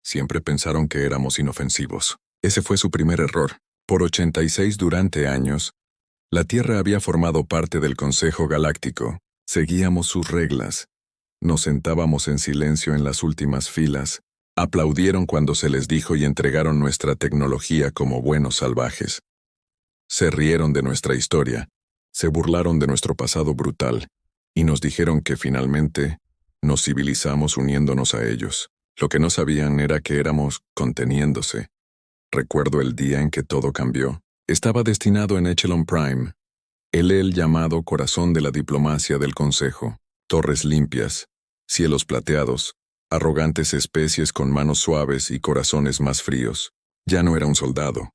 Siempre pensaron que éramos inofensivos. Ese fue su primer error. Por 86 durante años, la Tierra había formado parte del Consejo Galáctico. Seguíamos sus reglas. Nos sentábamos en silencio en las últimas filas. Aplaudieron cuando se les dijo y entregaron nuestra tecnología como buenos salvajes. Se rieron de nuestra historia, se burlaron de nuestro pasado brutal, y nos dijeron que finalmente nos civilizamos uniéndonos a ellos. Lo que no sabían era que éramos conteniéndose. Recuerdo el día en que todo cambió. Estaba destinado en Echelon Prime, el llamado corazón de la diplomacia del Consejo. Torres limpias, cielos plateados, arrogantes especies con manos suaves y corazones más fríos. Ya no era un soldado.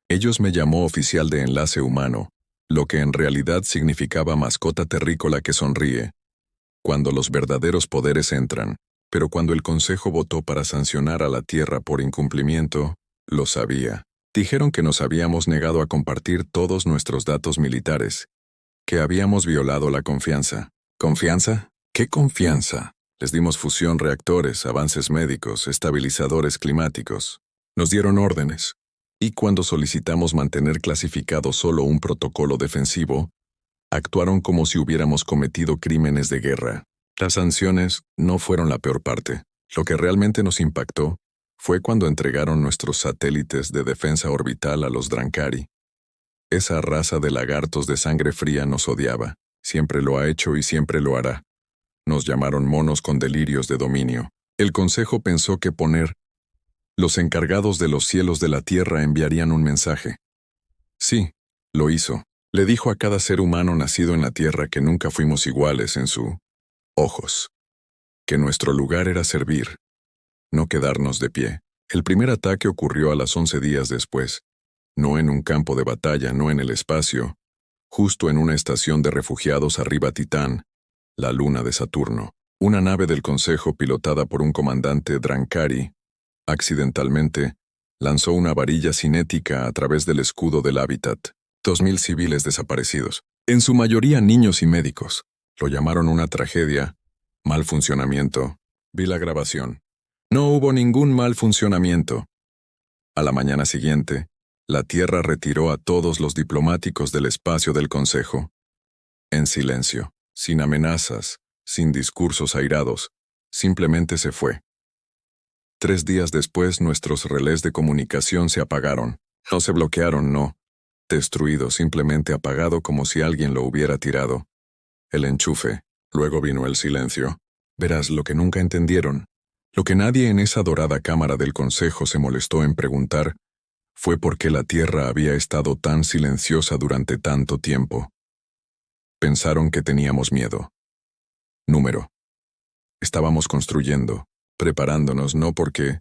Ellos me llamó oficial de enlace humano, lo que en realidad significaba mascota terrícola que sonríe. Cuando los verdaderos poderes entran, pero cuando el Consejo votó para sancionar a la Tierra por incumplimiento, lo sabía. Dijeron que nos habíamos negado a compartir todos nuestros datos militares, que habíamos violado la confianza. ¿Confianza? ¿Qué confianza? Les dimos fusión, reactores, avances médicos, estabilizadores climáticos. Nos dieron órdenes. Y cuando solicitamos mantener clasificado solo un protocolo defensivo, actuaron como si hubiéramos cometido crímenes de guerra. Las sanciones no fueron la peor parte. Lo que realmente nos impactó fue cuando entregaron nuestros satélites de defensa orbital a los Drancari. Esa raza de lagartos de sangre fría nos odiaba. Siempre lo ha hecho y siempre lo hará. Nos llamaron monos con delirios de dominio. El Consejo pensó que los encargados de los cielos de la Tierra enviarían un mensaje. Sí, lo hizo. Le dijo a cada ser humano nacido en la Tierra que nunca fuimos iguales en sus ojos. Que nuestro lugar era servir, no quedarnos de pie. El primer ataque ocurrió a las 11 días después. No en un campo de batalla, no en el espacio. Justo en una estación de refugiados arriba Titán, la luna de Saturno. Una nave del Consejo pilotada por un comandante Drancari, accidentalmente, lanzó una varilla cinética a través del escudo del hábitat. 2000 civiles desaparecidos, en su mayoría niños y médicos. Lo llamaron una tragedia. Mal funcionamiento. Vi la grabación. No hubo ningún mal funcionamiento. A la mañana siguiente, la Tierra retiró a todos los diplomáticos del espacio del Consejo. En silencio, sin amenazas, sin discursos airados, simplemente se fue. 3 días después nuestros relés de comunicación se apagaron. No se bloquearon, no. Destruido, simplemente apagado como si alguien lo hubiera tirado. El enchufe. Luego vino el silencio. Verás, lo que nunca entendieron, lo que nadie en esa dorada cámara del Consejo se molestó en preguntar, fue por qué la Tierra había estado tan silenciosa durante tanto tiempo. Pensaron que teníamos miedo. Número. Estábamos construyendo, preparándonos no porque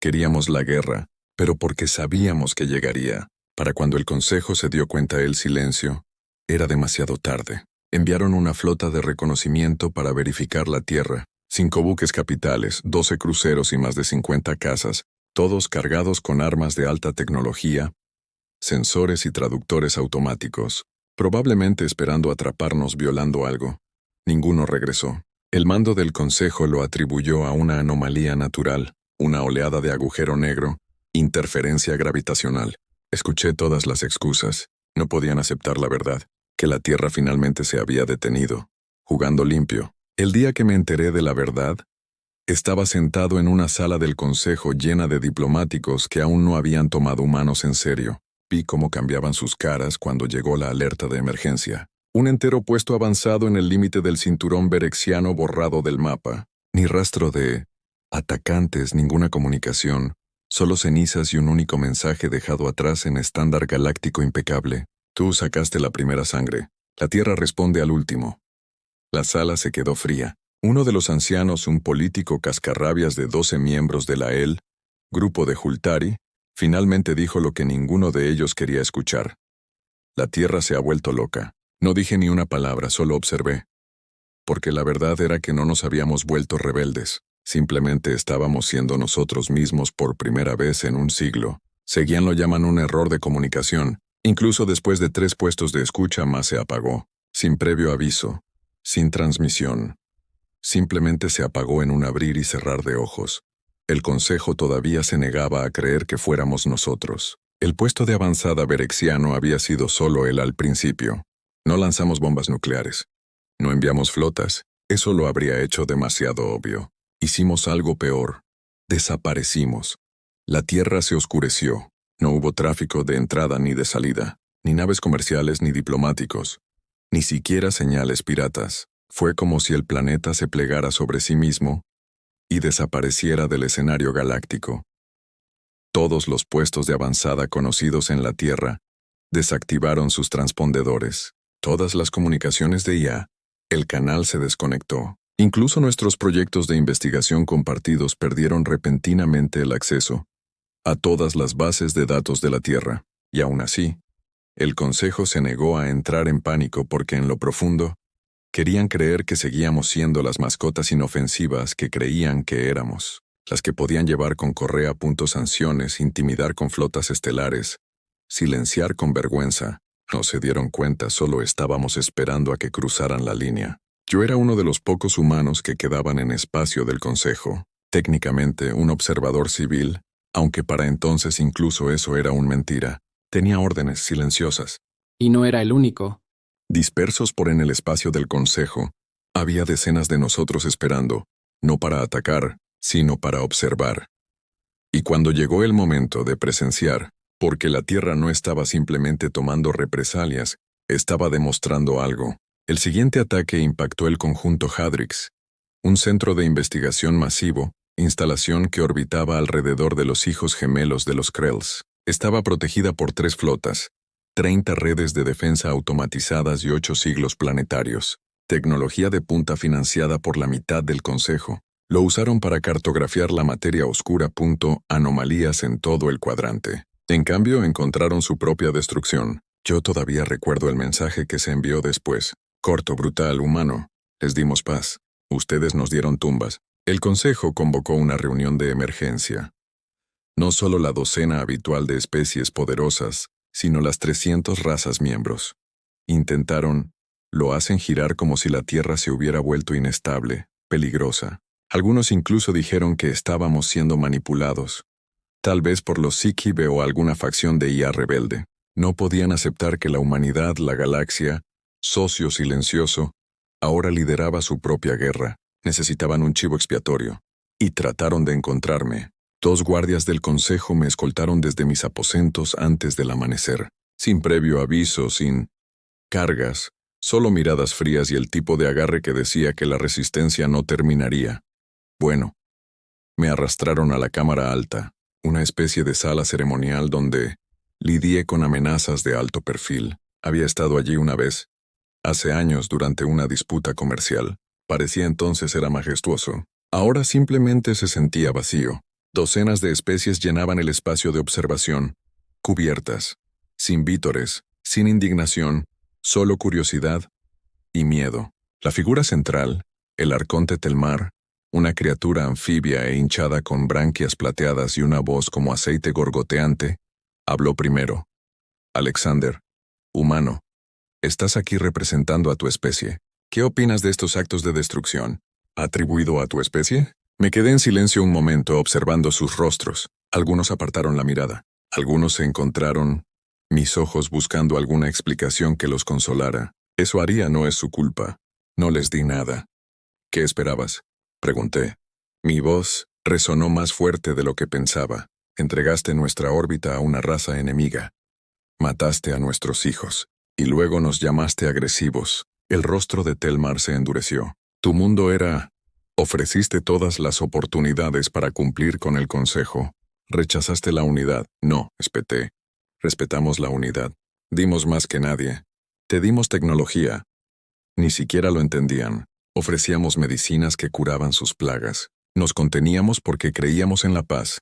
queríamos la guerra, pero porque sabíamos que llegaría. Para cuando el Consejo se dio cuenta el silencio, era demasiado tarde. Enviaron una flota de reconocimiento para verificar la Tierra. 5 buques capitales, 12 cruceros y más de 50 cazas, todos cargados con armas de alta tecnología, sensores y traductores automáticos, probablemente esperando atraparnos violando algo. Ninguno regresó. El mando del Consejo lo atribuyó a una anomalía natural, una oleada de agujero negro, interferencia gravitacional. Escuché todas las excusas. No podían aceptar la verdad, que la Tierra finalmente se había detenido, jugando limpio. El día que me enteré de la verdad, estaba sentado en una sala del Consejo llena de diplomáticos que aún no habían tomado humanos en serio. Vi cómo cambiaban sus caras cuando llegó la alerta de emergencia. Un entero puesto avanzado en el límite del cinturón berexiano borrado del mapa. Ni rastro de atacantes, ninguna comunicación. Solo cenizas y un único mensaje dejado atrás en estándar galáctico impecable. Tú sacaste la primera sangre. La Tierra responde al último. La sala se quedó fría. Uno de los ancianos, un político cascarrabias de 12 miembros de la grupo de Hultari, finalmente dijo lo que ninguno de ellos quería escuchar. La Tierra se ha vuelto loca. No dije ni una palabra, solo observé. Porque la verdad era que no nos habíamos vuelto rebeldes. Simplemente estábamos siendo nosotros mismos por primera vez en un siglo. Seguían lo llaman un error de comunicación. Incluso después de 3 puestos de escucha más se apagó. Sin previo aviso. Sin transmisión. Simplemente se apagó en un abrir y cerrar de ojos. El Consejo todavía se negaba a creer que fuéramos nosotros. El puesto de avanzada berexiano había sido solo él al principio. No lanzamos bombas nucleares. No enviamos flotas. Eso lo habría hecho demasiado obvio. Hicimos algo peor. Desaparecimos. La Tierra se oscureció. No hubo tráfico de entrada ni de salida, ni naves comerciales ni diplomáticos, ni siquiera señales piratas. Fue como si el planeta se plegara sobre sí mismo y desapareciera del escenario galáctico. Todos los puestos de avanzada conocidos en la Tierra desactivaron sus transpondedores. Todas las comunicaciones de IA. El canal se desconectó. Incluso nuestros proyectos de investigación compartidos perdieron repentinamente el acceso a todas las bases de datos de la Tierra. Y aún así, el Consejo se negó a entrar en pánico porque en lo profundo querían creer que seguíamos siendo las mascotas inofensivas que creían que éramos, las que podían llevar con correa a punto sanciones, intimidar con flotas estelares, silenciar con vergüenza. No se dieron cuenta, solo estábamos esperando a que cruzaran la línea. Yo era uno de los pocos humanos que quedaban en espacio del Consejo, técnicamente un observador civil, aunque para entonces incluso eso era una mentira. Tenía órdenes silenciosas. Y no era el único. Dispersos por en el espacio del Consejo, había decenas de nosotros esperando, no para atacar, sino para observar. Y cuando llegó el momento de presenciar, porque la Tierra no estaba simplemente tomando represalias, estaba demostrando algo. El siguiente ataque impactó el conjunto Hadrix, un centro de investigación masivo, instalación que orbitaba alrededor de los hijos gemelos de los Krells. Estaba protegida por 3 flotas, 30 redes de defensa automatizadas y 8 siglos planetarios. Tecnología de punta financiada por la mitad del Consejo. Lo usaron para cartografiar la materia oscura. Anomalías en todo el cuadrante. En cambio, encontraron su propia destrucción. Yo todavía recuerdo el mensaje que se envió después. Corto, brutal, humano. Les dimos paz. Ustedes nos dieron tumbas. El Consejo convocó una reunión de emergencia. No solo la docena habitual de especies poderosas, sino las 300 razas miembros. Intentaron, lo hacen girar como si la Tierra se hubiera vuelto inestable, peligrosa. Algunos incluso dijeron que estábamos siendo manipulados, tal vez por los Sikibe o alguna facción de IA rebelde. No podían aceptar que la humanidad, la galaxia, socio silencioso, ahora lideraba su propia guerra. Necesitaban un chivo expiatorio. Y trataron de encontrarme. 2 guardias del Consejo me escoltaron desde mis aposentos antes del amanecer, sin previo aviso, sin cargas, solo miradas frías y el tipo de agarre que decía que la resistencia no terminaría. Bueno, me arrastraron a la cámara alta, una especie de sala ceremonial donde lidié con amenazas de alto perfil. Había estado allí una vez, hace años durante una disputa comercial. Parecía entonces era majestuoso. Ahora simplemente se sentía vacío. Docenas de especies llenaban el espacio de observación, cubiertas, sin vítores, sin indignación, solo curiosidad y miedo. La figura central, el arconte Telmar, una criatura anfibia e hinchada con branquias plateadas y una voz como aceite gorgoteante, habló primero. Alexander, humano, estás aquí representando a tu especie. ¿Qué opinas de estos actos de destrucción? ¿Atribuido a tu especie? Me quedé en silencio un momento observando sus rostros. Algunos apartaron la mirada. Algunos se encontraron mis ojos buscando alguna explicación que los consolara. Eso haría, no es su culpa. No les di nada. ¿Qué esperabas? Pregunté. Mi voz resonó más fuerte de lo que pensaba. Entregaste nuestra órbita a una raza enemiga. Mataste a nuestros hijos. Y luego nos llamaste agresivos. El rostro de Telmar se endureció. Tu mundo era... Ofreciste todas las oportunidades para cumplir con el Consejo. Rechazaste la unidad. No, espeté. Respetamos la unidad. Dimos más que nadie. Te dimos tecnología. Ni siquiera lo entendían. Ofrecíamos medicinas que curaban sus plagas. Nos conteníamos porque creíamos en la paz.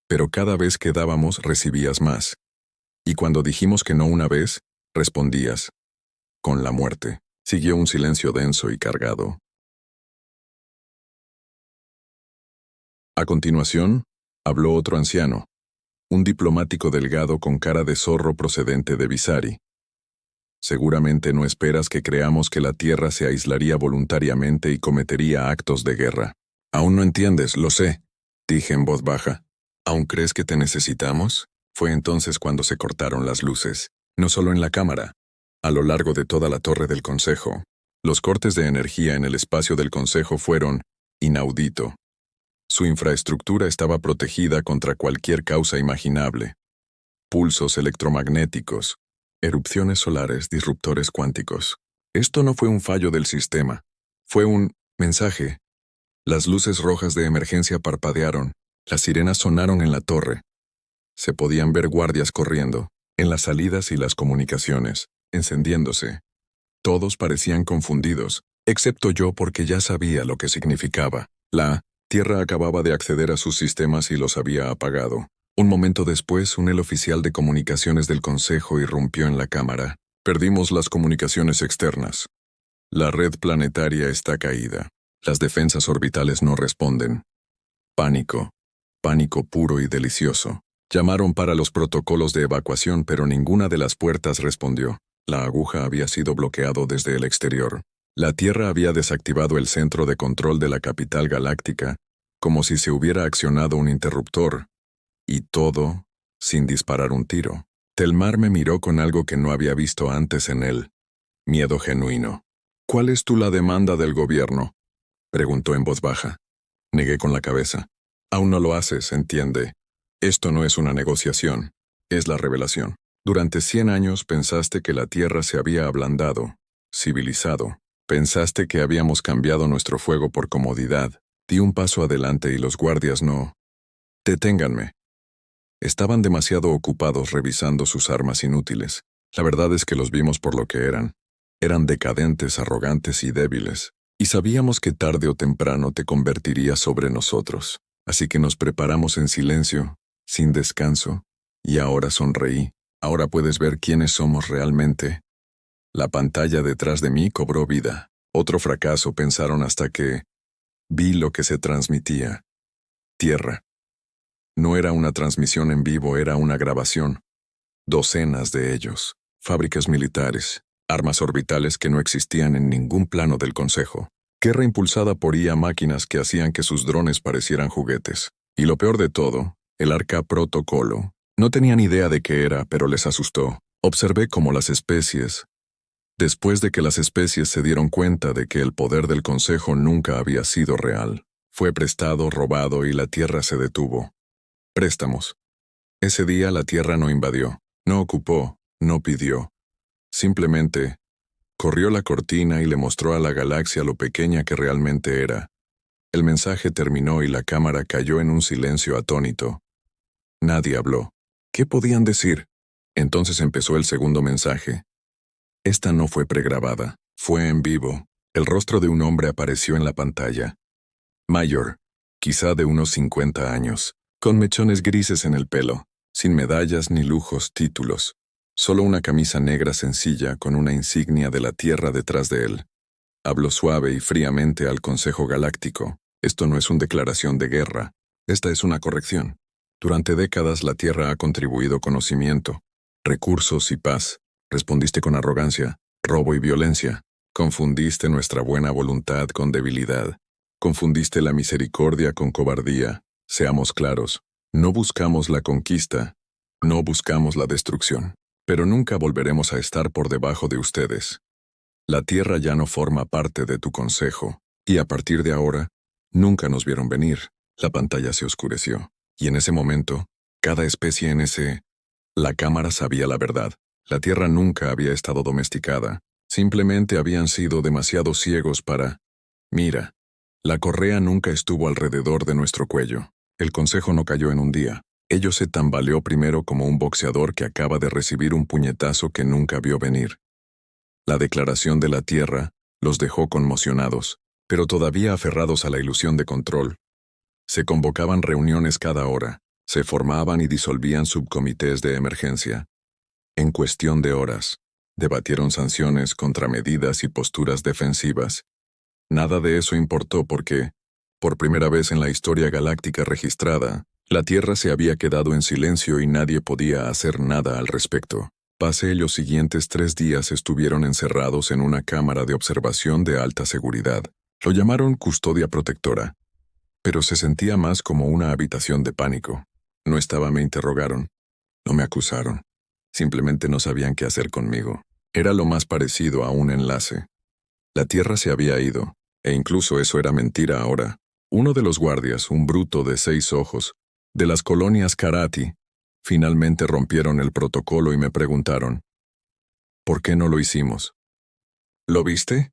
Pero cada vez que dábamos recibías más. Y cuando dijimos que no una vez, respondías. Con la muerte. Siguió un silencio denso y cargado. A continuación, habló otro anciano, un diplomático delgado con cara de zorro procedente de Visari. Seguramente no esperas que creamos que la Tierra se aislaría voluntariamente y cometería actos de guerra. Aún no entiendes, lo sé. Dije en voz baja. ¿Aún crees que te necesitamos? Fue entonces cuando se cortaron las luces, no solo en la cámara, a lo largo de toda la torre del Consejo. Los cortes de energía en el espacio del Consejo fueron inaudito. Su infraestructura estaba protegida contra cualquier causa imaginable. Pulsos electromagnéticos, erupciones solares, disruptores cuánticos. Esto no fue un fallo del sistema. Fue un mensaje. Las luces rojas de emergencia parpadearon. Las sirenas sonaron en la torre. Se podían ver guardias corriendo, en las salidas y las comunicaciones, encendiéndose. Todos parecían confundidos, excepto yo porque ya sabía lo que significaba. La Tierra acababa de acceder a sus sistemas y los había apagado. Un momento después, un oficial de comunicaciones del Consejo irrumpió en la cámara. Perdimos las comunicaciones externas. La red planetaria está caída. Las defensas orbitales no responden. Pánico. Pánico puro y delicioso. Llamaron para los protocolos de evacuación, pero ninguna de las puertas respondió. La aguja había sido bloqueado desde el exterior. La Tierra había desactivado el centro de control de la capital galáctica, como si se hubiera accionado un interruptor. Y todo, sin disparar un tiro. Telmar me miró con algo que no había visto antes en él. Miedo genuino. ¿Cuál es la demanda del gobierno? Preguntó en voz baja. Negué con la cabeza. Aún no lo haces, entiende. Esto no es una negociación, es la revelación. Durante 100 años pensaste que la Tierra se había ablandado, civilizado. Pensaste que habíamos cambiado nuestro fuego por comodidad. Di un paso adelante y los guardias no. Deténganme. Estaban demasiado ocupados revisando sus armas inútiles. La verdad es que los vimos por lo que eran. Eran decadentes, arrogantes y débiles. Y sabíamos que tarde o temprano te convertirías sobre nosotros. Así que nos preparamos en silencio, sin descanso, y ahora sonreí. Ahora puedes ver quiénes somos realmente. La pantalla detrás de mí cobró vida. Otro fracaso, pensaron hasta que vi lo que se transmitía. Tierra. No era una transmisión en vivo, era una grabación. Docenas de ellos. Fábricas militares. Armas orbitales que no existían en ningún plano del Consejo. Guerra impulsada por IA, máquinas que hacían que sus drones parecieran juguetes. Y lo peor de todo, el Arca Protocolo. No tenían idea de qué era, pero les asustó. Observé cómo las especies. Después de que las especies se dieron cuenta de que el poder del Consejo nunca había sido real, fue prestado, robado y la Tierra se detuvo. Préstamos. Ese día la Tierra no invadió, no ocupó, no pidió. Simplemente corrió la cortina y le mostró a la galaxia lo pequeña que realmente era. El mensaje terminó y la cámara cayó en un silencio atónito. Nadie habló. ¿Qué podían decir? Entonces empezó el segundo mensaje. Esta no fue pregrabada, fue en vivo. El rostro de un hombre apareció en la pantalla. Mayor, quizá de unos 50 años, con mechones grises en el pelo, sin medallas ni lujos, títulos. Solo una camisa negra sencilla con una insignia de la Tierra detrás de él. Habló suave y fríamente al Consejo Galáctico. Esto no es una declaración de guerra, esta es una corrección. Durante décadas la Tierra ha contribuido conocimiento, recursos y paz. Respondiste con arrogancia, robo y violencia. Confundiste nuestra buena voluntad con debilidad. Confundiste la misericordia con cobardía. Seamos claros, no buscamos la conquista, no buscamos la destrucción. Pero nunca volveremos a estar por debajo de ustedes. La Tierra ya no forma parte de tu consejo, y a partir de ahora, nunca nos vieron venir. La pantalla se oscureció, y en ese momento, cada especie en la cámara sabía la verdad. La Tierra nunca había estado domesticada, simplemente habían sido demasiado ciegos para... Mira, la correa nunca estuvo alrededor de nuestro cuello. El consejo no cayó en un día. Ello se tambaleó primero como un boxeador que acaba de recibir un puñetazo que nunca vio venir. La declaración de la Tierra los dejó conmocionados, pero todavía aferrados a la ilusión de control. Se convocaban reuniones cada hora, se formaban y disolvían subcomités de emergencia. En cuestión de horas, debatieron sanciones, contramedidas y posturas defensivas. Nada de eso importó porque, por primera vez en la historia galáctica registrada, la Tierra se había quedado en silencio y nadie podía hacer nada al respecto. Los siguientes 3 días estuvieron encerrados en una cámara de observación de alta seguridad. Lo llamaron custodia protectora. pero se sentía más como una habitación de pánico. Me interrogaron, no me acusaron, simplemente no sabían qué hacer conmigo. Era lo más parecido a un enlace. La Tierra se había ido, e incluso eso era mentira ahora. Uno de los guardias, un bruto de 6 ojos, de las colonias Karati, finalmente rompieron el protocolo y me preguntaron, ¿por qué no lo hicimos? ¿Lo viste?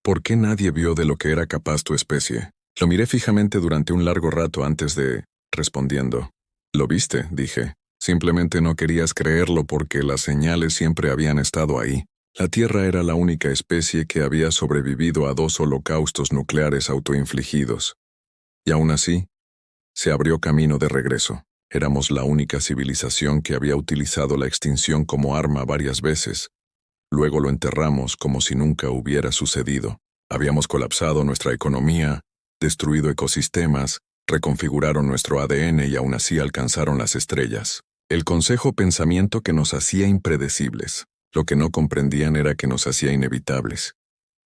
¿Por qué nadie vio de lo que era capaz tu especie? Lo miré fijamente durante un largo rato antes de, respondiendo. ¿Lo viste?, dije. Simplemente no querías creerlo porque las señales siempre habían estado ahí. La Tierra era la única especie que había sobrevivido a 2 holocaustos nucleares autoinfligidos. Y aún así, se abrió camino de regreso. Éramos la única civilización que había utilizado la extinción como arma varias veces. Luego lo enterramos como si nunca hubiera sucedido. Habíamos colapsado nuestra economía, destruido ecosistemas, reconfiguraron nuestro ADN y aún así alcanzaron las estrellas. El consejo pensamiento que nos hacía impredecibles. Lo que no comprendían era que nos hacía inevitables.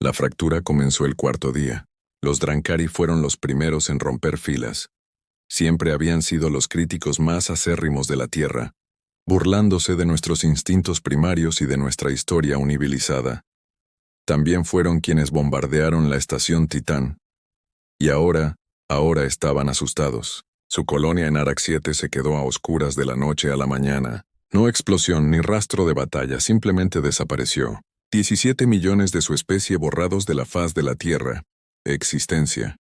La fractura comenzó el 4.º día. Los Drankari fueron los primeros en romper filas. Siempre habían sido los críticos más acérrimos de la Tierra, burlándose de nuestros instintos primarios y de nuestra historia univilizada. También fueron quienes bombardearon la estación Titán. Y ahora estaban asustados. Su colonia en Arak 7 se quedó a oscuras de la noche a la mañana. No explosión ni rastro de batalla, simplemente desapareció. 17 millones de su especie borrados de la faz de la Tierra. Existencia.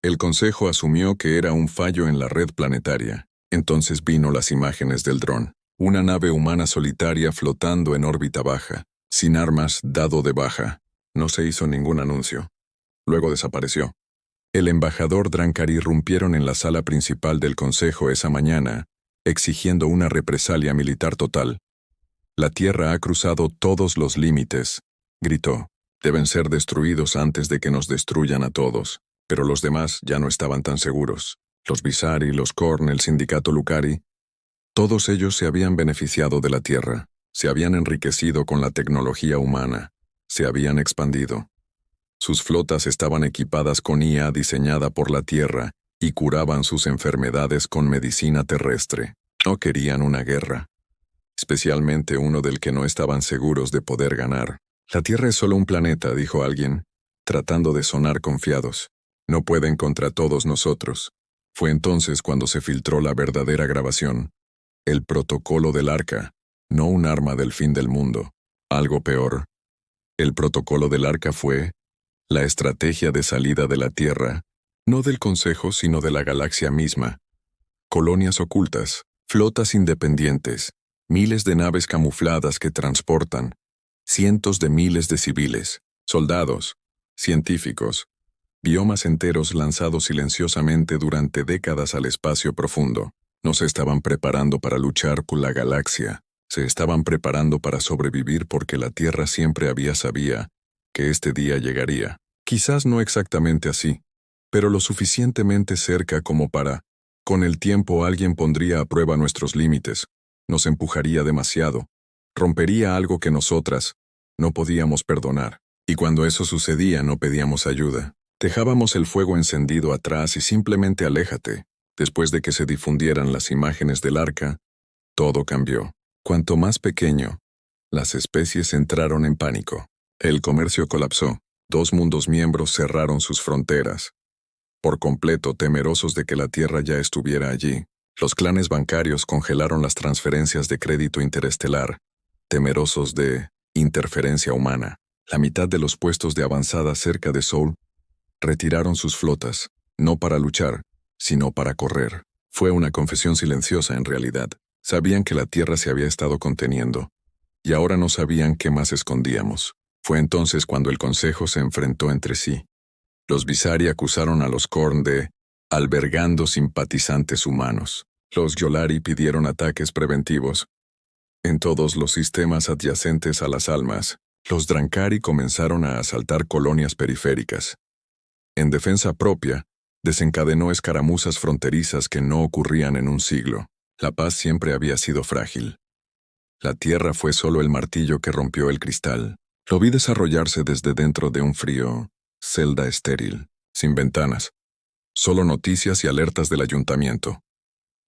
El Consejo asumió que era un fallo en la red planetaria. Entonces vino las imágenes del dron. Una nave humana solitaria flotando en órbita baja, sin armas, dado de baja. No se hizo ningún anuncio. Luego desapareció. El embajador Drankari irrumpieron en la sala principal del Consejo esa mañana, exigiendo una represalia militar total. La Tierra ha cruzado todos los límites, gritó. Deben ser destruidos antes de que nos destruyan a todos. Pero los demás ya no estaban tan seguros. Los Visari, los Korn, el sindicato Lucari, todos ellos se habían beneficiado de la Tierra, se habían enriquecido con la tecnología humana, se habían expandido. Sus flotas estaban equipadas con IA diseñada por la Tierra y curaban sus enfermedades con medicina terrestre. No querían una guerra, especialmente uno del que no estaban seguros de poder ganar. La Tierra es solo un planeta, dijo alguien, tratando de sonar confiados. No pueden contra todos nosotros. Fue entonces cuando se filtró la verdadera grabación. El protocolo del Arca, no un arma del fin del mundo. Algo peor. El protocolo del Arca fue la estrategia de salida de la Tierra, no del Consejo sino de la galaxia misma. Colonias ocultas, flotas independientes, miles de naves camufladas que transportan, cientos de miles de civiles, soldados, científicos, biomas enteros lanzados silenciosamente durante décadas al espacio profundo. No se estaban preparando para luchar con la galaxia, se estaban preparando para sobrevivir porque la Tierra siempre sabía que este día llegaría. Quizás no exactamente así, pero lo suficientemente cerca como para, con el tiempo alguien pondría a prueba nuestros límites, nos empujaría demasiado, rompería algo que nosotras no podíamos perdonar. Y cuando eso sucedía no pedíamos ayuda. Dejábamos el fuego encendido atrás y simplemente aléjate. Después de que se difundieran las imágenes del Arca, todo cambió. Cuanto más pequeño, las especies entraron en pánico. El comercio colapsó. 2 mundos miembros cerraron sus fronteras. Por completo temerosos de que la Tierra ya estuviera allí. Los clanes bancarios congelaron las transferencias de crédito interestelar, temerosos de interferencia humana. La mitad de los puestos de avanzada cerca de Sol retiraron sus flotas, no para luchar, sino para correr. Fue una confesión silenciosa en realidad. Sabían que la Tierra se había estado conteniendo, y ahora no sabían qué más escondíamos. Fue entonces cuando el Consejo se enfrentó entre sí. Los Visari acusaron a los Korn de albergando simpatizantes humanos. Los Yolari pidieron ataques preventivos en todos los sistemas adyacentes a las almas. Los Drankari comenzaron a asaltar colonias periféricas. En defensa propia, desencadenó escaramuzas fronterizas que no ocurrían en un siglo. La paz siempre había sido frágil. La Tierra fue solo el martillo que rompió el cristal. Lo vi desarrollarse desde dentro de un frío celda estéril, sin ventanas, Solo noticias y alertas del ayuntamiento.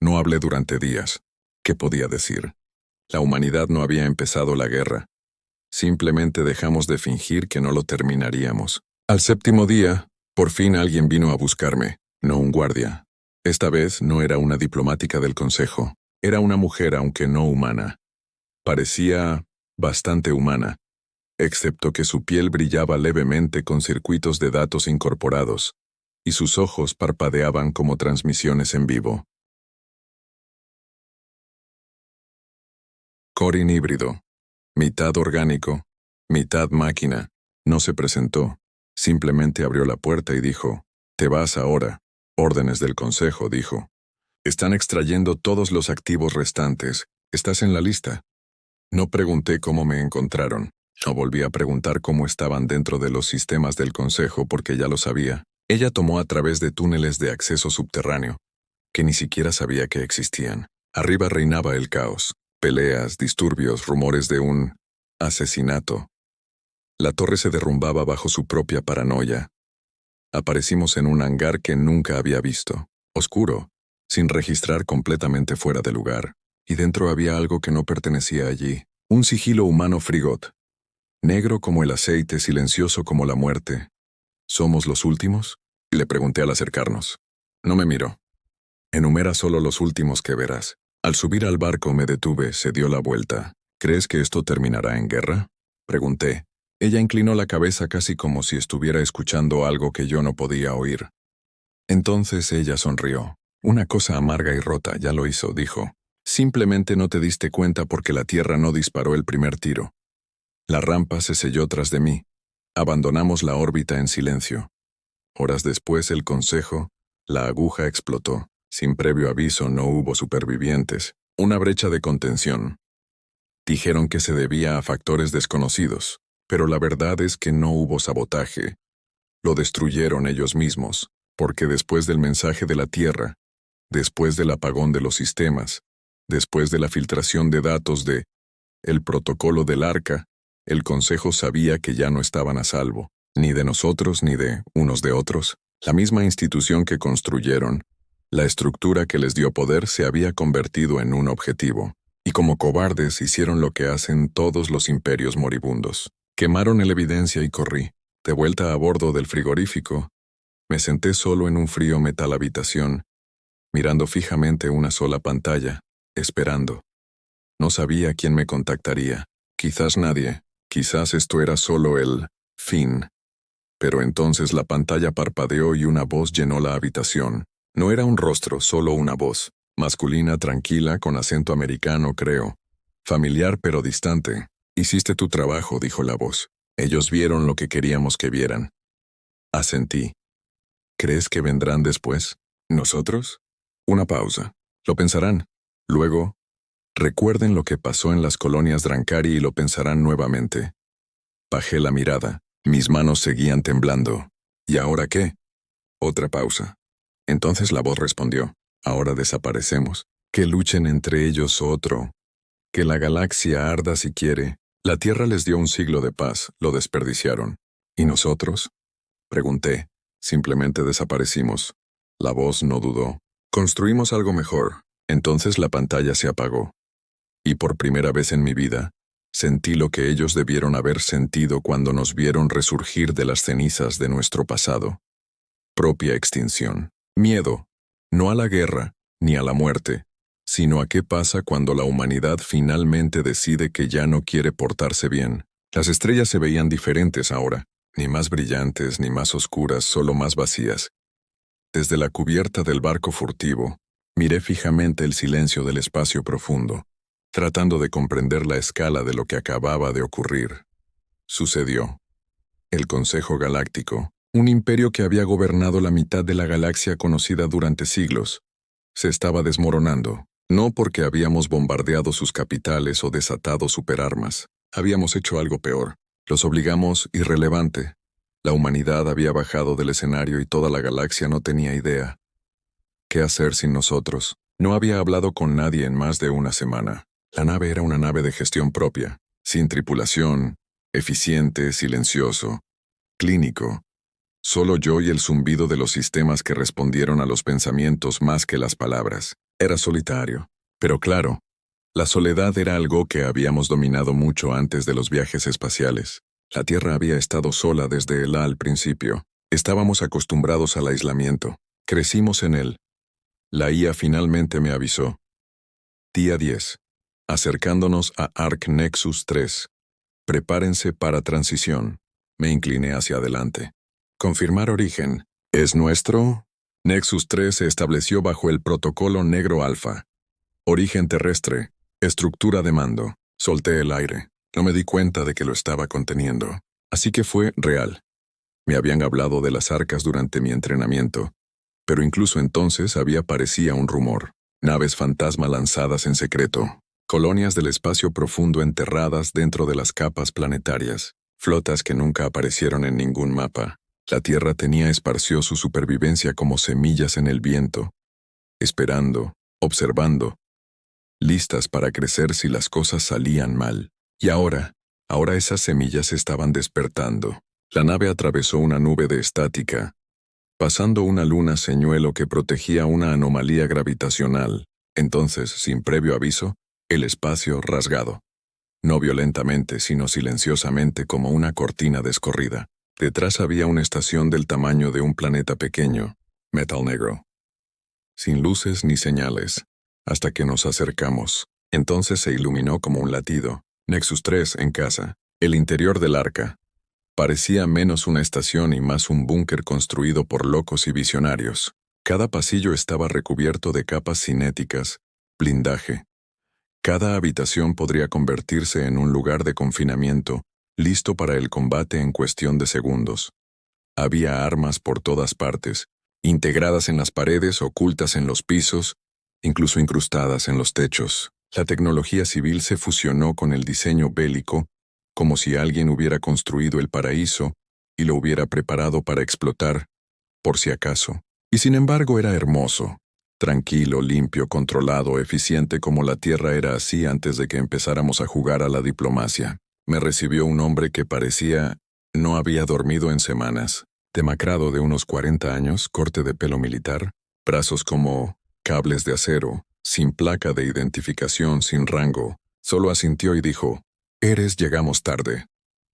No hablé durante días. ¿Qué podía decir? La humanidad no había empezado la guerra. Simplemente dejamos de fingir que no lo terminaríamos. Al séptimo día, por fin alguien vino a buscarme, no un guardia. Esta vez no era una diplomática del consejo. Era una mujer, aunque no humana. Parecía bastante humana, excepto que su piel brillaba levemente con circuitos de datos incorporados, y sus ojos parpadeaban como transmisiones en vivo. Corin híbrido. Mitad orgánico, mitad máquina. No se presentó. Simplemente abrió la puerta y dijo, «Te vas ahora». Órdenes del consejo, dijo. «Están extrayendo todos los activos restantes. ¿Estás en la lista?» No pregunté cómo me encontraron. No volví a preguntar cómo estaban dentro de los sistemas del consejo porque ya lo sabía. Ella tomó a través de túneles de acceso subterráneo, que ni siquiera sabía que existían. Arriba reinaba el caos. Peleas, disturbios, rumores de un asesinato. La torre se derrumbaba bajo su propia paranoia. Aparecimos en un hangar que nunca había visto, oscuro, sin registrar, completamente fuera de lugar, y dentro había algo que no pertenecía allí, un sigilo humano Frigot, negro como el aceite, silencioso como la muerte. ¿Somos los últimos?, le pregunté al acercarnos. No me miró. Enumera solo los últimos que verás. Al subir al barco me detuve, se dio la vuelta. ¿Crees que esto terminará en guerra?, pregunté. Ella inclinó la cabeza casi como si estuviera escuchando algo que yo no podía oír. Entonces ella sonrió. Una cosa amarga y rota, ya lo hizo, dijo. Simplemente no te diste cuenta porque la Tierra no disparó el primer tiro. La rampa se selló tras de mí. Abandonamos la órbita en silencio. Horas después el consejo, la aguja explotó. Sin previo aviso no hubo supervivientes. Una brecha de contención. Dijeron que se debía a factores desconocidos, pero la verdad es que no hubo sabotaje. Lo destruyeron ellos mismos, porque después del mensaje de la Tierra, después del apagón de los sistemas, después de la filtración de datos de el protocolo del Arca, el Consejo sabía que ya no estaban a salvo, ni de nosotros ni de unos de otros. La misma institución que construyeron, la estructura que les dio poder, se había convertido en un objetivo, y como cobardes hicieron lo que hacen todos los imperios moribundos. Quemaron la evidencia y corrí. De vuelta a bordo del frigorífico, me senté solo en un frío metal habitación, mirando fijamente una sola pantalla, esperando. No sabía quién me contactaría. Quizás nadie. Quizás esto era solo el fin. Pero entonces la pantalla parpadeó y una voz llenó la habitación. No era un rostro, solo una voz. Masculina, tranquila, con acento americano, creo. Familiar pero distante. Hiciste tu trabajo, dijo la voz. Ellos vieron lo que queríamos que vieran. Asentí. ¿Crees que vendrán después? ¿Nosotros? Una pausa. Lo pensarán. Luego, recuerden lo que pasó en las colonias Drancari y lo pensarán nuevamente. Bajé la mirada. Mis manos seguían temblando. ¿Y ahora qué? Otra pausa. Entonces la voz respondió. Ahora desaparecemos. Que luchen entre ellos otro. Que la galaxia arda si quiere. La Tierra les dio un siglo de paz, lo desperdiciaron. ¿Y nosotros?, pregunté. Simplemente desaparecimos. La voz no dudó. Construimos algo mejor. Entonces la pantalla se apagó. Y por primera vez en mi vida, sentí lo que ellos debieron haber sentido cuando nos vieron resurgir de las cenizas de nuestro pasado. Propia extinción. Miedo. No a la guerra, ni a la muerte, sino a qué pasa cuando la humanidad finalmente decide que ya no quiere portarse bien. Las estrellas se veían diferentes ahora, ni más brillantes ni más oscuras, solo más vacías. Desde la cubierta del barco furtivo, miré fijamente el silencio del espacio profundo, tratando de comprender la escala de lo que acababa de ocurrir. Sucedió. El Consejo Galáctico, un imperio que había gobernado la mitad de la galaxia conocida durante siglos, se estaba desmoronando. No porque habíamos bombardeado sus capitales o desatado superarmas. Habíamos hecho algo peor. Los obligamos irrelevante. La humanidad había bajado del escenario y toda la galaxia no tenía idea. ¿Qué hacer sin nosotros? No había hablado con nadie en más de una semana. La nave era una nave de gestión propia, sin tripulación, eficiente, silencioso, clínico. Solo yo y el zumbido de los sistemas que respondieron a los pensamientos más que las palabras. Era solitario. Pero claro, la soledad era algo que habíamos dominado mucho antes de los viajes espaciales. La Tierra había estado sola desde el al principio. Estábamos acostumbrados al aislamiento. Crecimos en él. La IA finalmente me avisó. Día 10. Acercándonos a Arc Nexus 3. Prepárense para transición. Me incliné hacia adelante. Confirmar origen. ¿Es nuestro? Nexus 3 se estableció bajo el protocolo negro alfa. Origen terrestre. Estructura de mando. Solté el aire. No me di cuenta de que lo estaba conteniendo. Así que fue real. Me habían hablado de las arcas durante mi entrenamiento, pero incluso entonces parecía un rumor. Naves fantasma lanzadas en secreto. Colonias del espacio profundo enterradas dentro de las capas planetarias. Flotas que nunca aparecieron en ningún mapa. La Tierra esparció su supervivencia como semillas en el viento, esperando, observando, listas para crecer si las cosas salían mal. Y ahora esas semillas estaban despertando. La nave atravesó una nube de estática, pasando una luna señuelo que protegía una anomalía gravitacional. Entonces, sin previo aviso, el espacio rasgado. No violentamente, sino silenciosamente como una cortina descorrida. Detrás había una estación del tamaño de un planeta pequeño, metal negro. Sin luces ni señales, hasta que nos acercamos. Entonces se iluminó como un latido. Nexus 3 en casa. El interior del arca. Parecía menos una estación y más un búnker construido por locos y visionarios. Cada pasillo estaba recubierto de capas cinéticas, blindaje. Cada habitación podría convertirse en un lugar de confinamiento, listo para el combate en cuestión de segundos. Había armas por todas partes, integradas en las paredes, ocultas en los pisos, incluso incrustadas en los techos. La tecnología civil se fusionó con el diseño bélico, como si alguien hubiera construido el paraíso y lo hubiera preparado para explotar, por si acaso. Y sin embargo era hermoso, tranquilo, limpio, controlado, eficiente como la Tierra era así antes de que empezáramos a jugar a la diplomacia. Me recibió un hombre que parecía no había dormido en semanas, demacrado de unos 40 años, corte de pelo militar, brazos como cables de acero, sin placa de identificación, sin rango. Solo asintió y dijo, llegamos tarde.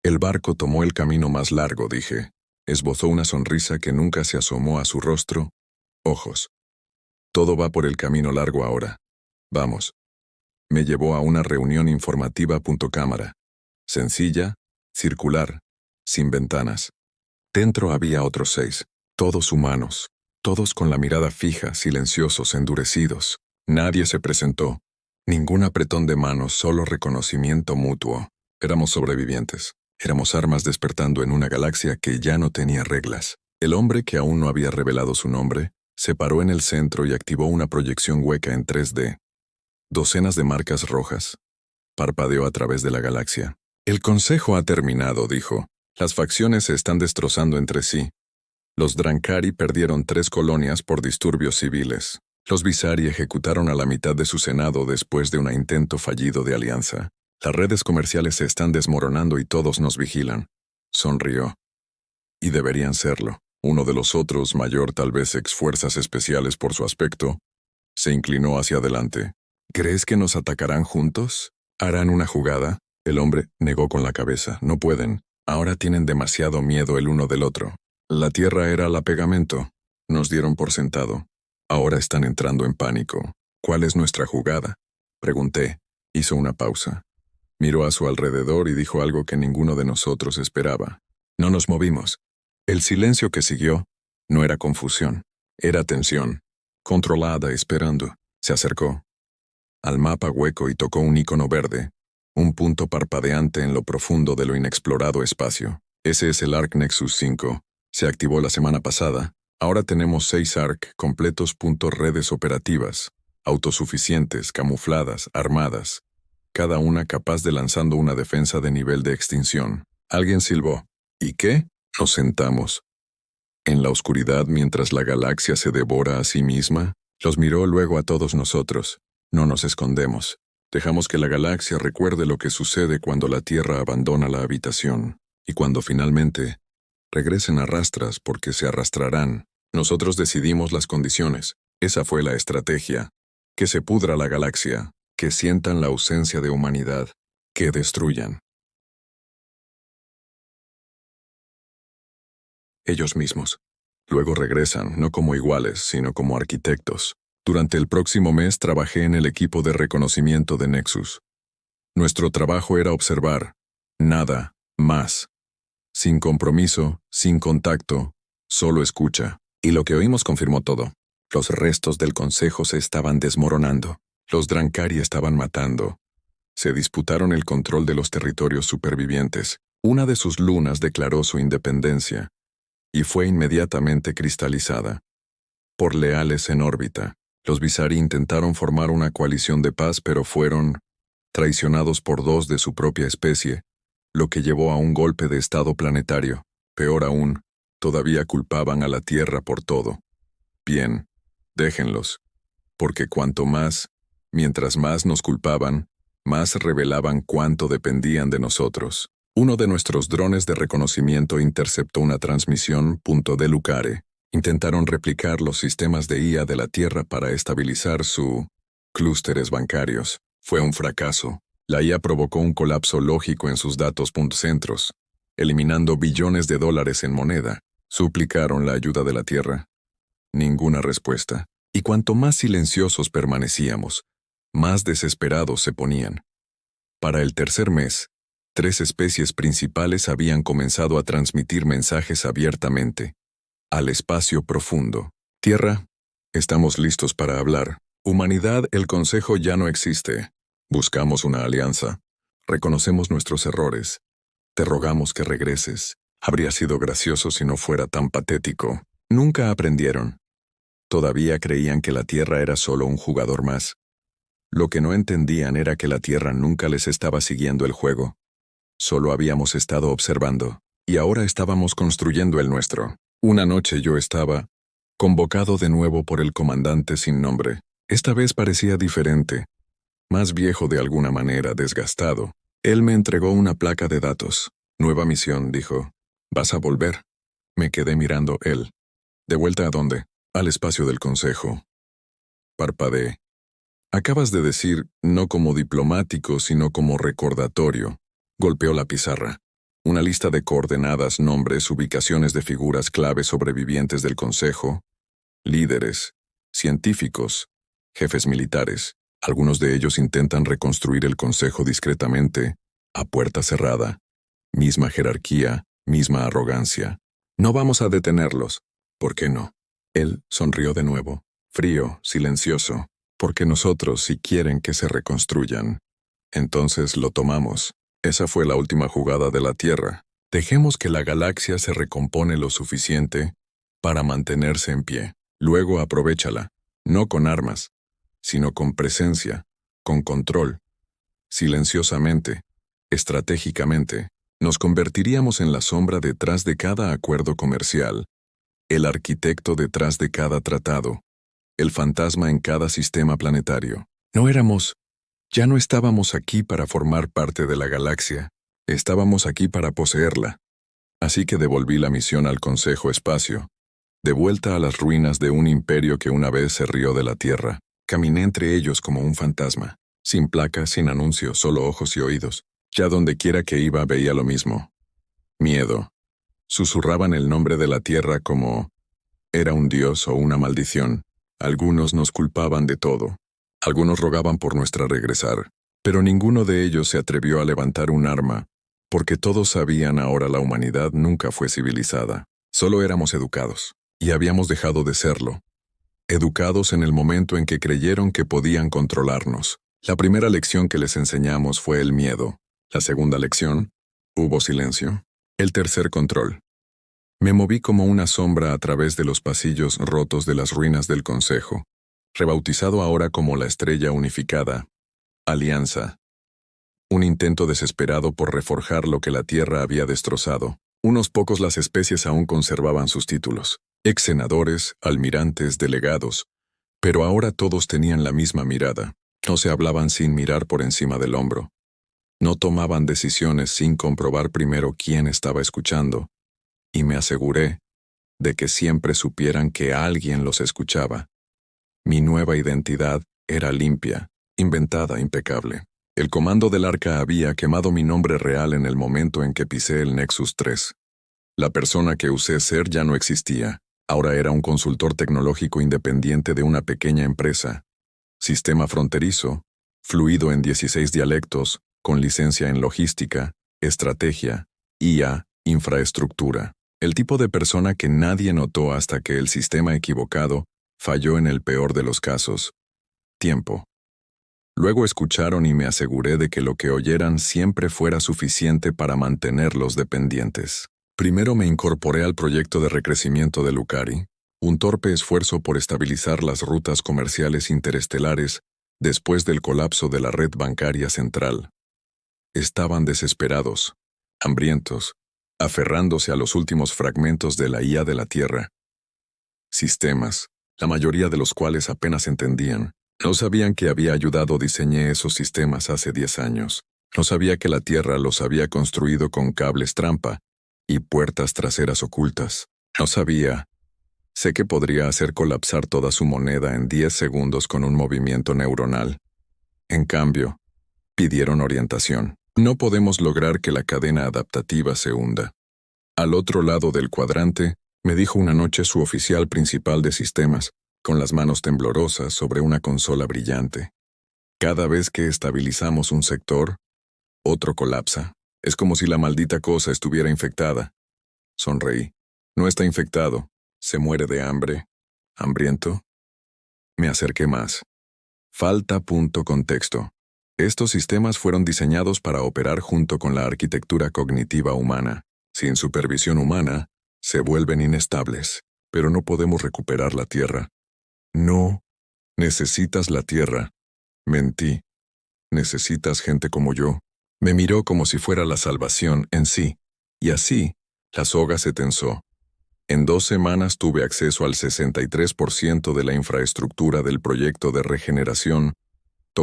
El barco tomó el camino más largo, dije. Esbozó una sonrisa que nunca se asomó a su rostro. Ojos. Todo va por el camino largo ahora. Vamos. Me llevó a una reunión informativa cámara. Sencilla, circular, sin ventanas. Dentro había otros 6, todos humanos, todos con la mirada fija, silenciosos, endurecidos. Nadie se presentó. Ningún apretón de manos, solo reconocimiento mutuo. Éramos sobrevivientes. Éramos armas despertando en una galaxia que ya no tenía reglas. El hombre, que aún no había revelado su nombre, se paró en el centro y activó una proyección hueca en 3D. Docenas de marcas rojas. Parpadeó a través de la galaxia. El consejo ha terminado, dijo. Las facciones se están destrozando entre sí. Los Drancari perdieron 3 colonias por disturbios civiles. Los Visari ejecutaron a la mitad de su senado después de un intento fallido de alianza. Las redes comerciales se están desmoronando y todos nos vigilan. Sonrió. Y deberían serlo. Uno de los otros, mayor tal vez ex fuerzas especiales por su aspecto, se inclinó hacia adelante. ¿Crees que nos atacarán juntos? ¿Harán una jugada? El hombre negó con la cabeza. No pueden. Ahora tienen demasiado miedo el uno del otro. La Tierra era la pegamento. Nos dieron por sentado. Ahora están entrando en pánico. ¿Cuál es nuestra jugada? Pregunté. Hizo una pausa. Miró a su alrededor y dijo algo que ninguno de nosotros esperaba. No nos movimos. El silencio que siguió no era confusión. Era tensión. Controlada, esperando. Se acercó al mapa hueco y tocó un icono verde. Un punto parpadeante en lo profundo de lo inexplorado espacio. Ese es el Arc Nexus 5. Se activó la semana pasada. Ahora tenemos 6 ARC completos. Redes operativas, autosuficientes, camufladas, armadas. Cada una capaz de lanzando una defensa de nivel de extinción. Alguien silbó. ¿Y qué? Nos sentamos. En la oscuridad mientras la galaxia se devora a sí misma, los miró luego a todos nosotros. No nos escondemos. Dejamos que la galaxia recuerde lo que sucede cuando la Tierra abandona la habitación, y cuando finalmente Regresen a rastras porque se arrastrarán. Nosotros decidimos las condiciones. Esa fue la estrategia. Que se pudra la galaxia, que sientan la ausencia de humanidad, que destruyan. Ellos mismos. Luego regresan, no como iguales, sino como arquitectos. Durante el próximo mes trabajé en el equipo de reconocimiento de Nexus. Nuestro trabajo era observar, nada más. Sin compromiso, sin contacto, solo escucha. Y lo que oímos confirmó todo. Los restos del Consejo se estaban desmoronando. Los Drancari estaban matando. Se disputaron el control de los territorios supervivientes. Una de sus lunas declaró su independencia y fue inmediatamente cristalizada. Por leales en órbita, los Visari intentaron formar una coalición de paz, pero fueron traicionados por dos de su propia especie, lo que llevó a un golpe de estado planetario. Peor aún, todavía culpaban a la Tierra por todo. Bien, déjenlos, porque mientras más nos culpaban, más revelaban cuánto dependían de nosotros. Uno de nuestros drones de reconocimiento interceptó una transmisión de Lucare. Intentaron replicar los sistemas de IA de la Tierra para estabilizar sus clústeres bancarios. Fue un fracaso. La IA provocó un colapso lógico en sus datos centros, eliminando billones de dólares en moneda. Suplicaron la ayuda de la Tierra. Ninguna respuesta. Y cuanto más silenciosos permanecíamos, más desesperados se ponían. Para el tercer mes, 3 especies principales habían comenzado a transmitir mensajes abiertamente. Al espacio profundo. Tierra, estamos listos para hablar. Humanidad, el Consejo ya no existe. Buscamos una alianza. Reconocemos nuestros errores. Te rogamos que regreses. Habría sido gracioso si no fuera tan patético. Nunca aprendieron. Todavía creían que la Tierra era solo un jugador más. Lo que no entendían era que la Tierra nunca les estaba siguiendo el juego. Solo habíamos estado observando, y ahora estábamos construyendo el nuestro. Una noche yo estaba convocado de nuevo por el comandante sin nombre. Esta vez parecía diferente, más viejo de alguna manera, desgastado. Él me entregó una placa de datos. Nueva misión, dijo. ¿Vas a volver? Me quedé mirando él. ¿De vuelta a dónde? Al espacio del Consejo. Parpadeé. Acabas de decir, no como diplomático, sino como recordatorio. Golpeó la pizarra. Una lista de coordenadas, nombres, ubicaciones de figuras clave sobrevivientes del Consejo, líderes, científicos, jefes militares. Algunos de ellos intentan reconstruir el Consejo discretamente, a puerta cerrada. Misma jerarquía, misma arrogancia. No vamos a detenerlos. ¿Por qué no? Él sonrió de nuevo, frío, silencioso. Porque nosotros sí quieren que se reconstruyan. Entonces lo tomamos. Esa fue la última jugada de la Tierra. Dejemos que la galaxia se recompone lo suficiente para mantenerse en pie. Luego aprovéchala, no con armas, sino con presencia, con control. Silenciosamente, estratégicamente, nos convertiríamos en la sombra detrás de cada acuerdo comercial, el arquitecto detrás de cada tratado, el fantasma en cada sistema planetario. Ya no estábamos aquí para formar parte de la galaxia, estábamos aquí para poseerla. Así que devolví la misión al Consejo Espacio, de vuelta a las ruinas de un imperio que una vez se rió de la Tierra. Caminé entre ellos como un fantasma, sin placas, sin anuncios, solo ojos y oídos. Ya donde quiera que iba veía lo mismo. Miedo. Susurraban el nombre de la Tierra como era un dios o una maldición. Algunos nos culpaban de todo. Algunos rogaban por nuestra regresar, pero ninguno de ellos se atrevió a levantar un arma, porque todos sabían ahora la humanidad nunca fue civilizada. Solo éramos educados, y habíamos dejado de serlo. Educados en el momento en que creyeron que podían controlarnos. La primera lección que les enseñamos fue el miedo. La segunda lección, hubo silencio. El tercer, control. Me moví como una sombra a través de los pasillos rotos de las ruinas del Consejo, rebautizado ahora como la Estrella Unificada, Alianza. Un intento desesperado por reforjar lo que la Tierra había destrozado. Unos pocos las especies aún conservaban sus títulos, ex senadores, almirantes, delegados, pero ahora todos tenían la misma mirada. No se hablaban sin mirar por encima del hombro. No tomaban decisiones sin comprobar primero quién estaba escuchando. y me aseguré de que siempre supieran que alguien los escuchaba. Mi nueva identidad era limpia, inventada, impecable. El comando del arca había quemado mi nombre real en el momento en que pisé el Nexus 3. La persona que usé ser ya no existía. Ahora era un consultor tecnológico independiente de una pequeña empresa. Sistema fronterizo, fluido en 16 dialectos, con licencia en logística, estrategia, IA, infraestructura. El tipo de persona que nadie notó hasta que el sistema equivocado falló en el peor de los casos. Tiempo. Luego escucharon y me aseguré de que lo que oyeran siempre fuera suficiente para mantenerlos dependientes. Primero me incorporé al proyecto de recrecimiento de Lucari, un torpe esfuerzo por estabilizar las rutas comerciales interestelares después del colapso de la red bancaria central. Estaban desesperados, hambrientos, aferrándose a los últimos fragmentos de la IA de la Tierra. Sistemas, la mayoría de los cuales apenas entendían. No sabían que había ayudado diseñé esos sistemas hace 10 años. No sabía que la Tierra los había construido con cables trampa y puertas traseras ocultas. No sabía. Sé que podría hacer colapsar toda su moneda en 10 segundos con un movimiento neuronal. En cambio, pidieron orientación. No podemos lograr que la cadena adaptativa se hunda. Al otro lado del cuadrante, me dijo una noche su oficial principal de sistemas, con las manos temblorosas sobre una consola brillante. Cada vez que estabilizamos un sector, otro colapsa. Es como si la maldita cosa estuviera infectada. Sonreí. No está infectado. Se muere de hambre. ¿Hambriento? Me acerqué más. Falta punto contexto. Estos sistemas fueron diseñados para operar junto con la arquitectura cognitiva humana. Sin supervisión humana, se vuelven inestables. Pero no podemos recuperar la Tierra. No. Necesitas la Tierra. Mentí. Necesitas gente como yo. Me miró como si fuera la salvación en sí. Y así, la soga se tensó. En 2 semanas tuve acceso al 63% de la infraestructura del proyecto de regeneración,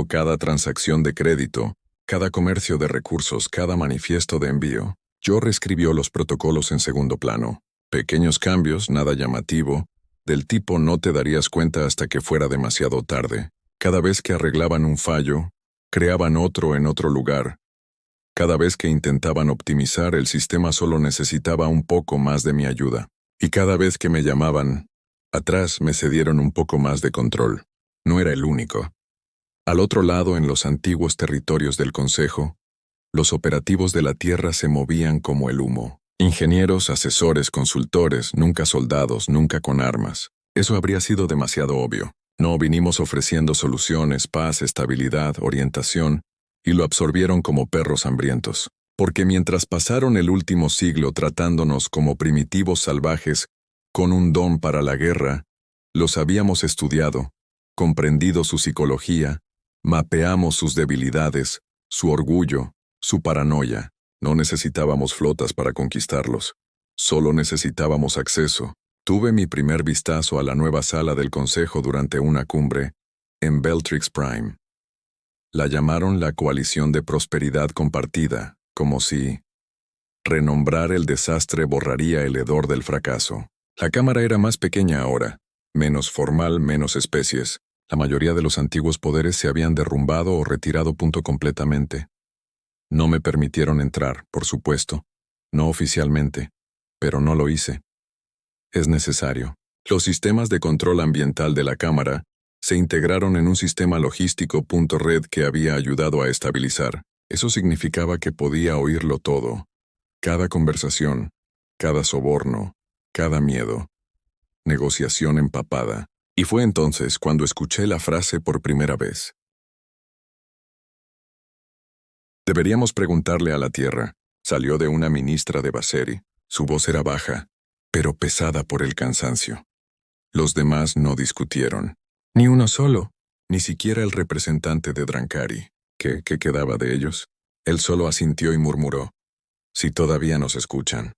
cada transacción de crédito, cada comercio de recursos, cada manifiesto de envío. Yo reescribió los protocolos en segundo plano. Pequeños cambios, nada llamativo, del tipo no te darías cuenta hasta que fuera demasiado tarde. Cada vez que arreglaban un fallo, creaban otro en otro lugar. Cada vez que intentaban optimizar, el sistema solo necesitaba un poco más de mi ayuda. Y cada vez que me llamaban atrás, me cedieron un poco más de control. No era el único. Al otro lado, en los antiguos territorios del Consejo, los operativos de la Tierra se movían como el humo. Ingenieros, asesores, consultores, nunca soldados, nunca con armas. Eso habría sido demasiado obvio. No vinimos ofreciendo soluciones, paz, estabilidad, orientación, y lo absorbieron como perros hambrientos. Porque mientras pasaron el último siglo tratándonos como primitivos salvajes, con un don para la guerra, los habíamos estudiado, comprendido su psicología, mapeamos sus debilidades, su orgullo, su paranoia. No necesitábamos flotas para conquistarlos. Solo necesitábamos acceso. Tuve mi primer vistazo a la nueva sala del Consejo durante una cumbre en Beltrix Prime. La llamaron la Coalición de Prosperidad Compartida, como si renombrar el desastre borraría el hedor del fracaso. La cámara era más pequeña ahora, menos formal, menos especies. La mayoría de los antiguos poderes se habían derrumbado o retirado completamente. No me permitieron entrar, por supuesto, no oficialmente, pero no lo hice. Es necesario. Los sistemas de control ambiental de la cámara se integraron en un sistema logístico .red que había ayudado a estabilizar. Eso significaba que podía oírlo todo. Cada conversación, cada soborno, cada miedo. Negociación empapada. Y fue entonces cuando escuché la frase por primera vez. Deberíamos preguntarle a la Tierra. Salió de una ministra de Baseri. Su voz era baja, pero pesada por el cansancio. Los demás no discutieron. Ni uno solo. Ni siquiera el representante de Drancari. ¿Qué quedaba de ellos? Él solo asintió y murmuró. Si todavía nos escuchan.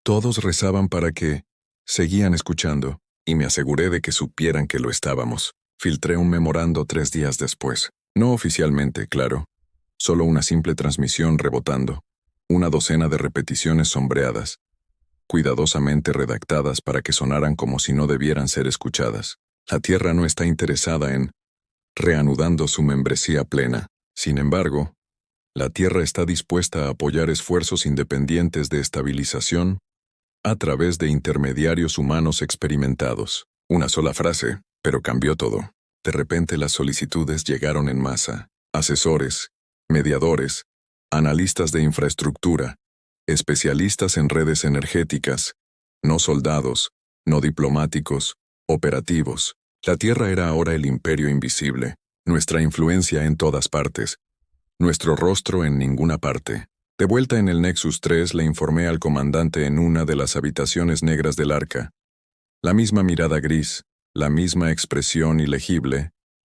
Todos rezaban para que seguían escuchando, y me aseguré de que supieran que lo estábamos. Filtré un memorando 3 días después. No oficialmente, claro. Solo una simple transmisión rebotando. Una docena de repeticiones sombreadas. cuidadosamente redactadas para que sonaran como si no debieran ser escuchadas. La Tierra no está interesada en reanudando su membresía plena. Sin embargo, la Tierra está dispuesta a apoyar esfuerzos independientes de estabilización a través de intermediarios humanos experimentados. Una sola frase, pero cambió todo. De repente las solicitudes llegaron en masa. Asesores, mediadores, analistas de infraestructura, especialistas en redes energéticas, no soldados, no diplomáticos, operativos. La Tierra era ahora el imperio invisible, nuestra influencia en todas partes, nuestro rostro en ninguna parte. De vuelta en el Nexus 3 le informé al comandante en una de las habitaciones negras del arca. La misma mirada gris, la misma expresión ilegible,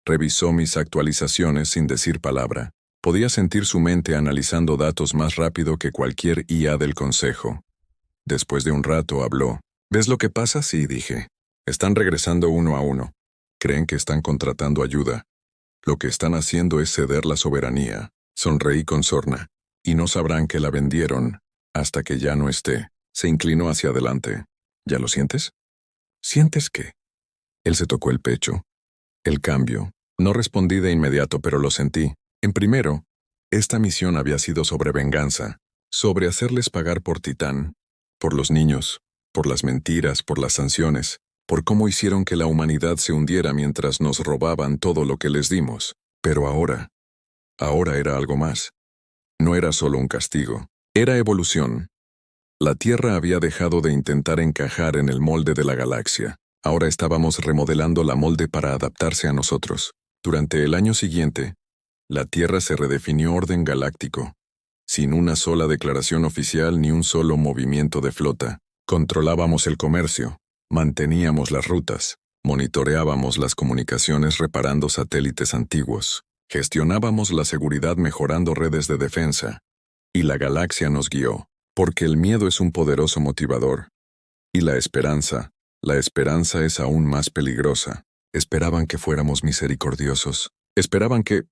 revisó mis actualizaciones sin decir palabra. Podía sentir su mente analizando datos más rápido que cualquier IA del Consejo. Después de un rato habló. ¿Ves lo que pasa? Sí, dije. Están regresando uno a uno. Creen que están contratando ayuda. Lo que están haciendo es ceder la soberanía. Sonreí con sorna. Y no sabrán que la vendieron hasta que ya no esté. Se inclinó hacia adelante. ¿Ya lo sientes? ¿Sientes qué? Él se tocó el pecho. El cambio. No respondí de inmediato, pero lo sentí. En primero, esta misión había sido sobre venganza, sobre hacerles pagar por Titán, por los niños, por las mentiras, por las sanciones, por cómo hicieron que la humanidad se hundiera mientras nos robaban todo lo que les dimos. Pero ahora era algo más. No era solo un castigo, era evolución. La Tierra había dejado de intentar encajar en el molde de la galaxia. Ahora estábamos remodelando la molde para adaptarse a nosotros. Durante el año siguiente, la Tierra se redefinió orden galáctico, sin una sola declaración oficial ni un solo movimiento de flota. Controlábamos el comercio, manteníamos las rutas, monitoreábamos las comunicaciones reparando satélites antiguos, gestionábamos la seguridad mejorando redes de defensa, y la galaxia nos guió, porque el miedo es un poderoso motivador. Y la esperanza es aún más peligrosa. Esperaban que fuéramos misericordiosos. Esperaban que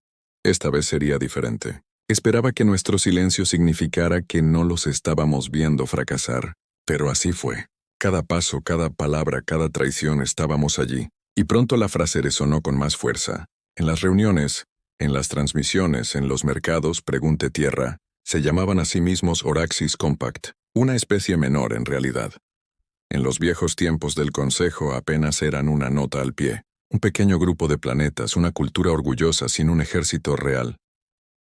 esta vez sería diferente. Esperaba que nuestro silencio significara que no los estábamos viendo fracasar. Pero así fue. Cada paso, cada palabra, cada traición estábamos allí. Y pronto la frase resonó con más fuerza. En las reuniones, en las transmisiones, en los mercados, pregunte Tierra, se llamaban a sí mismos Oraxis Compact, una especie menor en realidad. En los viejos tiempos del Consejo apenas eran una nota al pie. Un pequeño grupo de planetas, una cultura orgullosa sin un ejército real.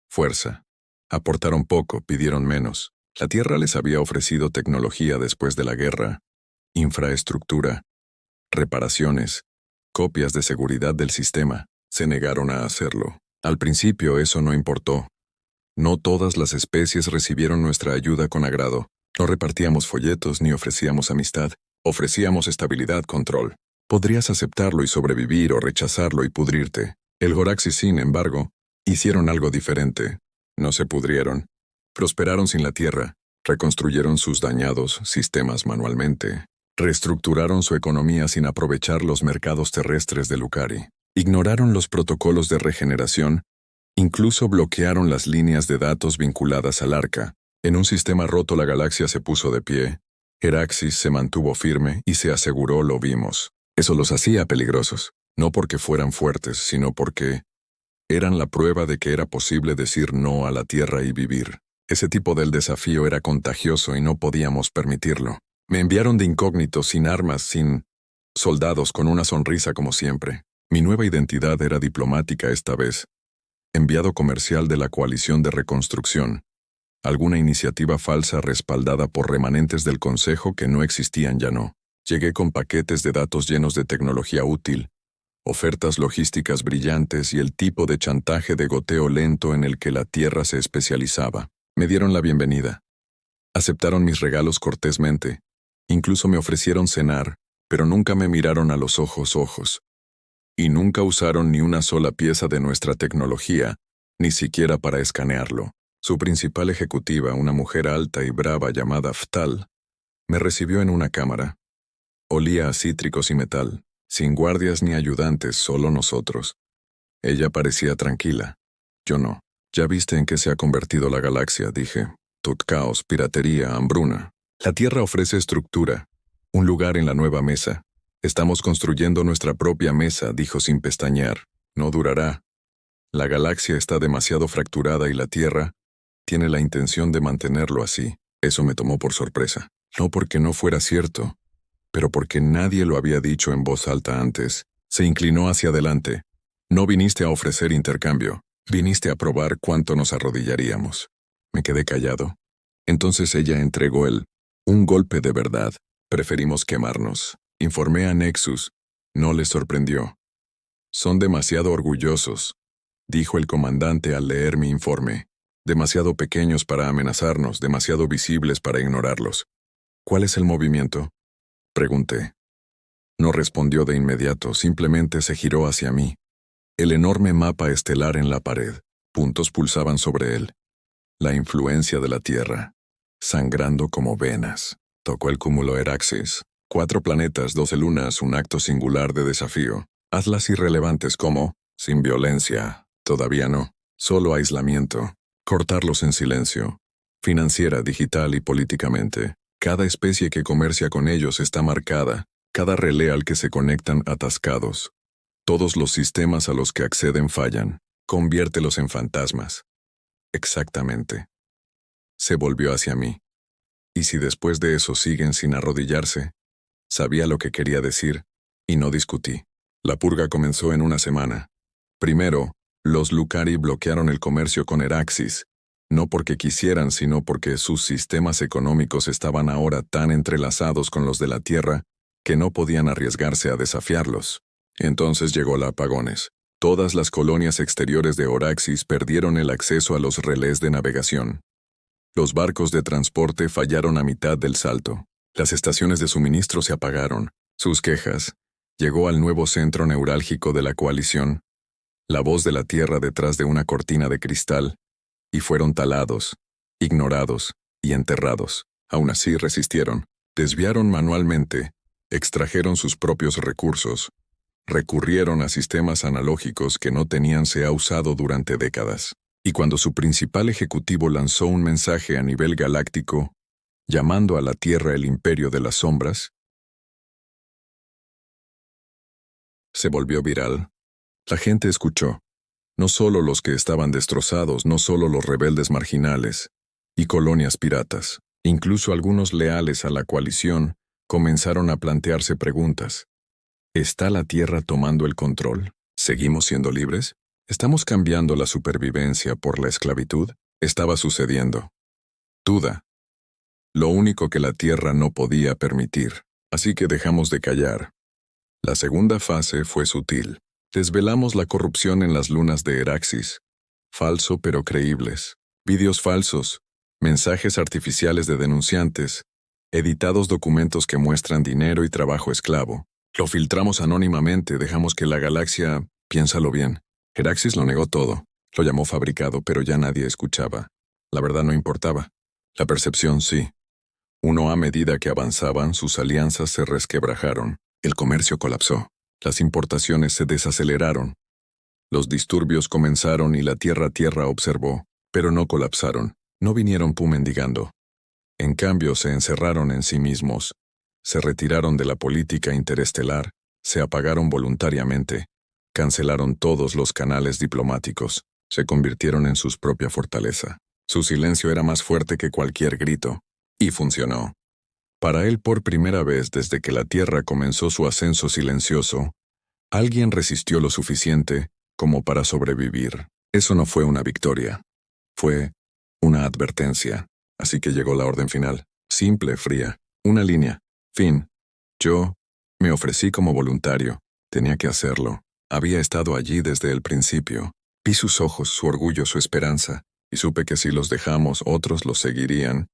Fuerza. Aportaron poco, pidieron menos. La Tierra les había ofrecido tecnología después de la guerra, infraestructura, reparaciones, copias de seguridad del sistema. Se negaron a hacerlo. Al principio eso no importó. No todas las especies recibieron nuestra ayuda con agrado. No repartíamos folletos ni ofrecíamos amistad. Ofrecíamos estabilidad, control. Podrías aceptarlo y sobrevivir o rechazarlo y pudrirte. El Goraxis, sin embargo, hicieron algo diferente. No se pudrieron. Prosperaron sin la Tierra. Reconstruyeron sus dañados sistemas manualmente. Reestructuraron su economía sin aprovechar los mercados terrestres de Lucari. Ignoraron los protocolos de regeneración. Incluso bloquearon las líneas de datos vinculadas al arca. En un sistema roto la galaxia se puso de pie. Heraxis se mantuvo firme y se aseguró lo vimos. Eso los hacía peligrosos, no porque fueran fuertes, sino porque eran la prueba de que era posible decir no a la Tierra y vivir. Ese tipo del desafío era contagioso y no podíamos permitirlo. Me enviaron de incógnito, sin armas, sin soldados, con una sonrisa como siempre. Mi nueva identidad era diplomática esta vez. Enviado comercial de la coalición de reconstrucción. Alguna iniciativa falsa respaldada por remanentes del Consejo que no existían ya no. Llegué con paquetes de datos llenos de tecnología útil, ofertas logísticas brillantes y el tipo de chantaje de goteo lento en el que la Tierra se especializaba. Me dieron la bienvenida. Aceptaron mis regalos cortésmente. Incluso me ofrecieron cenar, pero nunca me miraron a los ojos. Y nunca usaron ni una sola pieza de nuestra tecnología, ni siquiera para escanearlo. Su principal ejecutiva, una mujer alta y brava llamada Ftal, me recibió en una cámara. Olía a cítricos y metal, sin guardias ni ayudantes, solo nosotros. Ella parecía tranquila. Yo no. Ya viste en qué se ha convertido la galaxia, dije. Tot caos, piratería, hambruna. La Tierra ofrece estructura, un lugar en la nueva mesa. Estamos construyendo nuestra propia mesa, dijo sin pestañear. No durará. La galaxia está demasiado fracturada y la Tierra tiene la intención de mantenerlo así. Eso me tomó por sorpresa. No porque no fuera cierto, pero porque nadie lo había dicho en voz alta antes. Se inclinó hacia adelante. No viniste a ofrecer intercambio. Viniste a probar cuánto nos arrodillaríamos. Me quedé callado. Entonces ella entregó un golpe de verdad. Preferimos quemarnos. Informé a Nexus. No les sorprendió. Son demasiado orgullosos, dijo el comandante al leer mi informe. Demasiado pequeños para amenazarnos, demasiado visibles para ignorarlos. ¿Cuál es el movimiento? Pregunté. No respondió de inmediato, simplemente se giró hacia mí. El enorme mapa estelar en la pared. Puntos pulsaban sobre él. La influencia de la Tierra, sangrando como venas. Tocó el cúmulo Heraxis. 4 planetas, 12 lunas, un acto singular de desafío. Hazlas irrelevantes como, sin violencia, todavía no. Solo aislamiento. Cortarlos en silencio. Financiera, digital y políticamente. Cada especie que comercia con ellos está marcada. Cada relé al que se conectan atascados. Todos los sistemas a los que acceden fallan. Conviértelos en fantasmas. Exactamente. Se volvió hacia mí. ¿Y si después de eso siguen sin arrodillarse? Sabía lo que quería decir, y no discutí. La purga comenzó en una semana. Primero, los Lucari bloquearon el comercio con Heraxis, no porque quisieran, sino porque sus sistemas económicos estaban ahora tan entrelazados con los de la Tierra que no podían arriesgarse a desafiarlos. Entonces llegó la apagones. Todas las colonias exteriores de Heraxis perdieron el acceso a los relés de navegación. Los barcos de transporte fallaron a mitad del salto. Las estaciones de suministro se apagaron. Sus quejas. Llegó al nuevo centro neurálgico de la coalición. La voz de la Tierra detrás de una cortina de cristal. Y fueron talados, ignorados y enterrados. Aún así resistieron. Desviaron manualmente. Extrajeron sus propios recursos. Recurrieron a sistemas analógicos que no tenían se ha usado durante décadas. Y cuando su principal ejecutivo lanzó un mensaje a nivel galáctico, llamando a la Tierra el imperio de las sombras, se volvió viral. La gente escuchó. No solo los que estaban destrozados, no solo los rebeldes marginales y colonias piratas, incluso algunos leales a la coalición comenzaron a plantearse preguntas. ¿Está la Tierra tomando el control? ¿Seguimos siendo libres? ¿Estamos cambiando la supervivencia por la esclavitud? Estaba sucediendo. Duda. Lo único que la Tierra no podía permitir. Así que dejamos de callar. La segunda fase fue sutil. Desvelamos la corrupción en las lunas de Heraxis. Falso pero creíbles. Vídeos falsos. Mensajes artificiales de denunciantes. Editados documentos que muestran dinero y trabajo esclavo. Lo filtramos anónimamente, dejamos que la galaxia... Piénsalo bien. Heraxis lo negó todo. Lo llamó fabricado, pero ya nadie escuchaba. La verdad no importaba. La percepción sí. A medida que avanzaban, sus alianzas se resquebrajaron. El comercio colapsó. Las importaciones se desaceleraron. Los disturbios comenzaron y la Tierra observó, pero no colapsaron. No vinieron mendigando. En cambio, se encerraron en sí mismos. Se retiraron de la política interestelar, se apagaron voluntariamente, cancelaron todos los canales diplomáticos, se convirtieron en su propia fortaleza. Su silencio era más fuerte que cualquier grito, y funcionó. Para él, por primera vez desde que la Tierra comenzó su ascenso silencioso, alguien resistió lo suficiente como para sobrevivir. Eso no fue una victoria. Fue una advertencia. Así que llegó la orden final. Simple, fría. Una línea. Fin. Yo me ofrecí como voluntario. Tenía que hacerlo. Había estado allí desde el principio. Vi sus ojos, su orgullo, su esperanza, y supe que si los dejamos, otros los seguirían.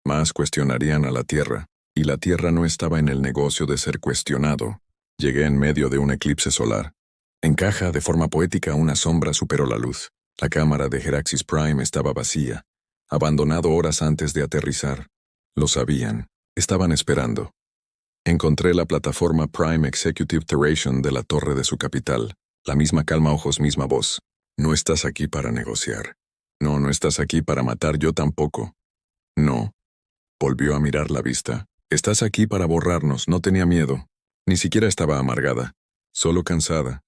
Más cuestionarían a la Tierra, y la Tierra no estaba en el negocio de ser cuestionado. Llegué en medio de un eclipse solar. En caja, de forma poética, una sombra superó la luz. La cámara de Heraxis Prime estaba vacía, abandonado horas antes de aterrizar. Lo sabían. Estaban esperando. Encontré la plataforma Prime Executive Terration de la torre de su capital. La misma calma ojos, misma voz. No estás aquí para negociar. No, no estás aquí para matar, yo tampoco. No. Volvió a mirar la vista. Estás aquí para borrarnos, no tenía miedo. Ni siquiera estaba amargada. Solo cansada.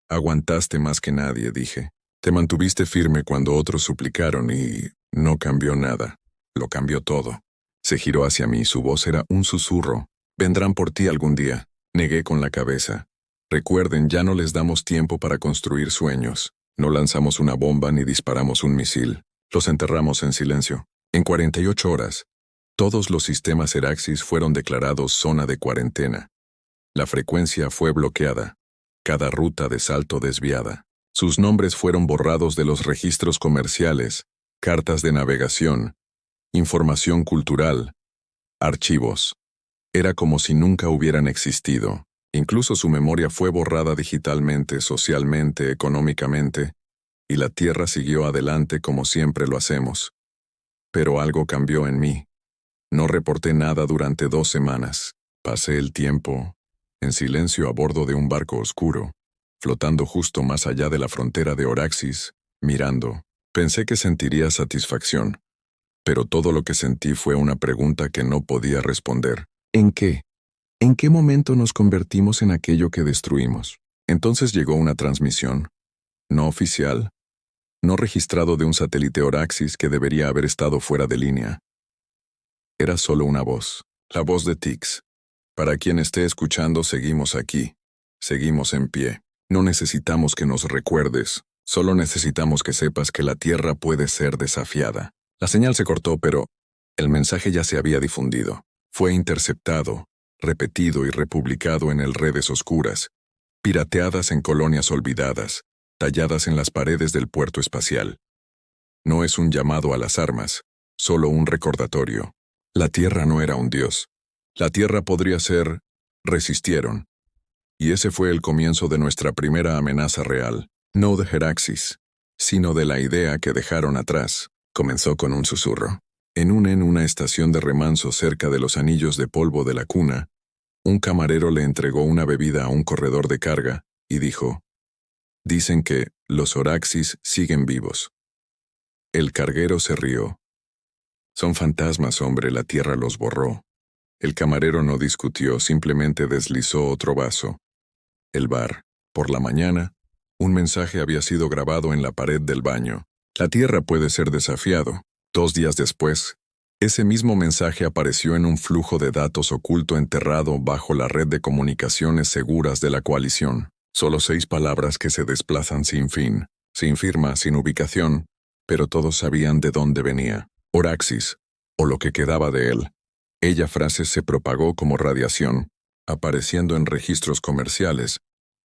Aguantaste más que nadie, dije. Te mantuviste firme cuando otros suplicaron y no cambió nada. Lo cambió todo. Se giró hacia mí, su voz era un susurro. Vendrán por ti algún día. Negué con la cabeza. Recuerden, ya no les damos tiempo para construir sueños. No lanzamos una bomba ni disparamos un misil. Los enterramos en silencio. En 48 horas, todos los sistemas Heraxis fueron declarados zona de cuarentena. La frecuencia fue bloqueada. Cada ruta de salto desviada. Sus nombres fueron borrados de los registros comerciales, cartas de navegación, información cultural, archivos. Era como si nunca hubieran existido. Incluso su memoria fue borrada digitalmente, socialmente, económicamente, y la Tierra siguió adelante como siempre lo hacemos. Pero algo cambió en mí. No reporté nada durante 2 semanas. Pasé el tiempo en silencio a bordo de un barco oscuro, flotando justo más allá de la frontera de Oraxis, mirando. Pensé que sentiría satisfacción, pero todo lo que sentí fue una pregunta que no podía responder. ¿En qué? ¿En qué momento nos convertimos en aquello que destruimos? Entonces llegó una transmisión, no oficial, no registrado de un satélite Oraxis que debería haber estado fuera de línea. Era solo una voz, la voz de Tix. Para quien esté escuchando, seguimos aquí, seguimos en pie. No necesitamos que nos recuerdes, solo necesitamos que sepas que la Tierra puede ser desafiada. La señal se cortó, pero el mensaje ya se había difundido. Fue interceptado, repetido y republicado en el redes oscuras, pirateadas en colonias olvidadas, talladas en las paredes del puerto espacial. No es un llamado a las armas, solo un recordatorio. La Tierra no era un dios. La Tierra podría ser... Resistieron. Y ese fue el comienzo de nuestra primera amenaza real, no de Heraxis, sino de la idea que dejaron atrás. Comenzó con un susurro. En una estación de remanso cerca de los anillos de polvo de la cuna, un camarero le entregó una bebida a un corredor de carga y dijo: «Dicen que los Oraxis siguen vivos». El carguero se rió. «Son fantasmas, hombre, la Tierra los borró». El camarero no discutió, simplemente deslizó otro vaso. El bar. Por la mañana, un mensaje había sido grabado en la pared del baño. La Tierra puede ser desafiado. 2 días después, ese mismo mensaje apareció en un flujo de datos oculto enterrado bajo la red de comunicaciones seguras de la coalición. Solo 6 palabras que se desplazan sin fin, sin firma, sin ubicación, pero todos sabían de dónde venía. Oraxis, o lo que quedaba de él. Ella frase se propagó como radiación, apareciendo en registros comerciales,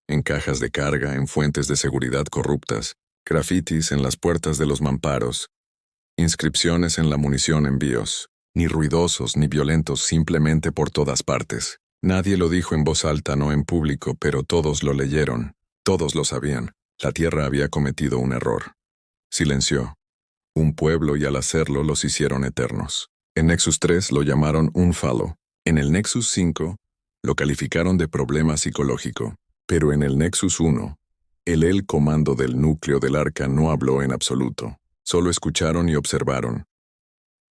en cajas de carga, en fuentes de seguridad corruptas, grafitis en las puertas de los mamparos, inscripciones en la munición envíos, ni ruidosos ni violentos, simplemente por todas partes. Nadie lo dijo en voz alta, no en público, pero todos lo leyeron, todos lo sabían. La Tierra había cometido un error. Silenció. Un pueblo, y al hacerlo los hicieron eternos. En Nexus 3 lo llamaron un falo. En el Nexus 5 lo calificaron de problema psicológico. Pero en el Nexus 1, el comando del núcleo del arca no habló en absoluto. Solo escucharon y observaron.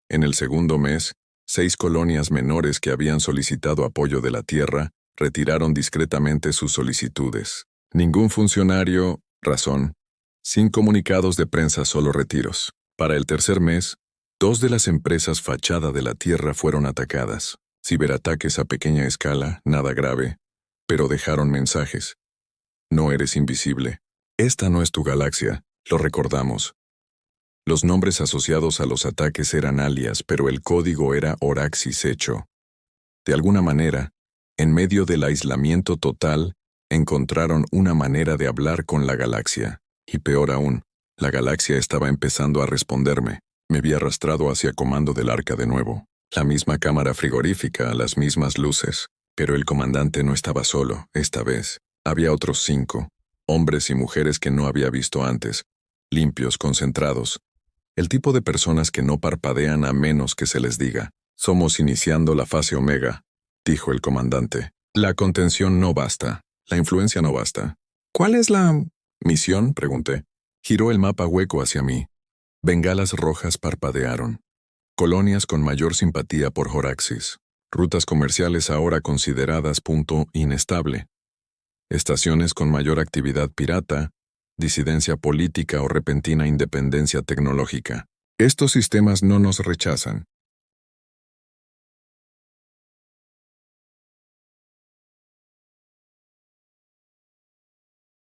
En el segundo mes, 6 colonias menores que habían solicitado apoyo de la Tierra retiraron discretamente sus solicitudes. Ningún funcionario, razón. Sin comunicados de prensa, solo retiros. Para el tercer mes, 2 de las empresas fachada de la Tierra fueron atacadas. Ciberataques a pequeña escala, nada grave, pero dejaron mensajes. No eres invisible. Esta no es tu galaxia, lo recordamos. Los nombres asociados a los ataques eran alias, pero el código era Oraxis hecho. De alguna manera, en medio del aislamiento total, encontraron una manera de hablar con la galaxia. Y peor aún, la galaxia estaba empezando a responderme. Me vi arrastrado hacia comando del arca de nuevo. La misma cámara frigorífica, las mismas luces. Pero el comandante no estaba solo, esta vez. Había otros 5, hombres y mujeres que no había visto antes, limpios, concentrados. El tipo de personas que no parpadean a menos que se les diga. Somos iniciando la fase Omega, dijo el comandante. La contención no basta, la influencia no basta. ¿Cuál es la misión?, pregunté. Giró el mapa hueco hacia mí. Bengalas rojas parpadearon. colonias con mayor simpatía por Horaxis, rutas comerciales ahora consideradas punto inestable, estaciones con mayor actividad pirata, disidencia política o repentina independencia tecnológica. Estos sistemas no nos rechazan,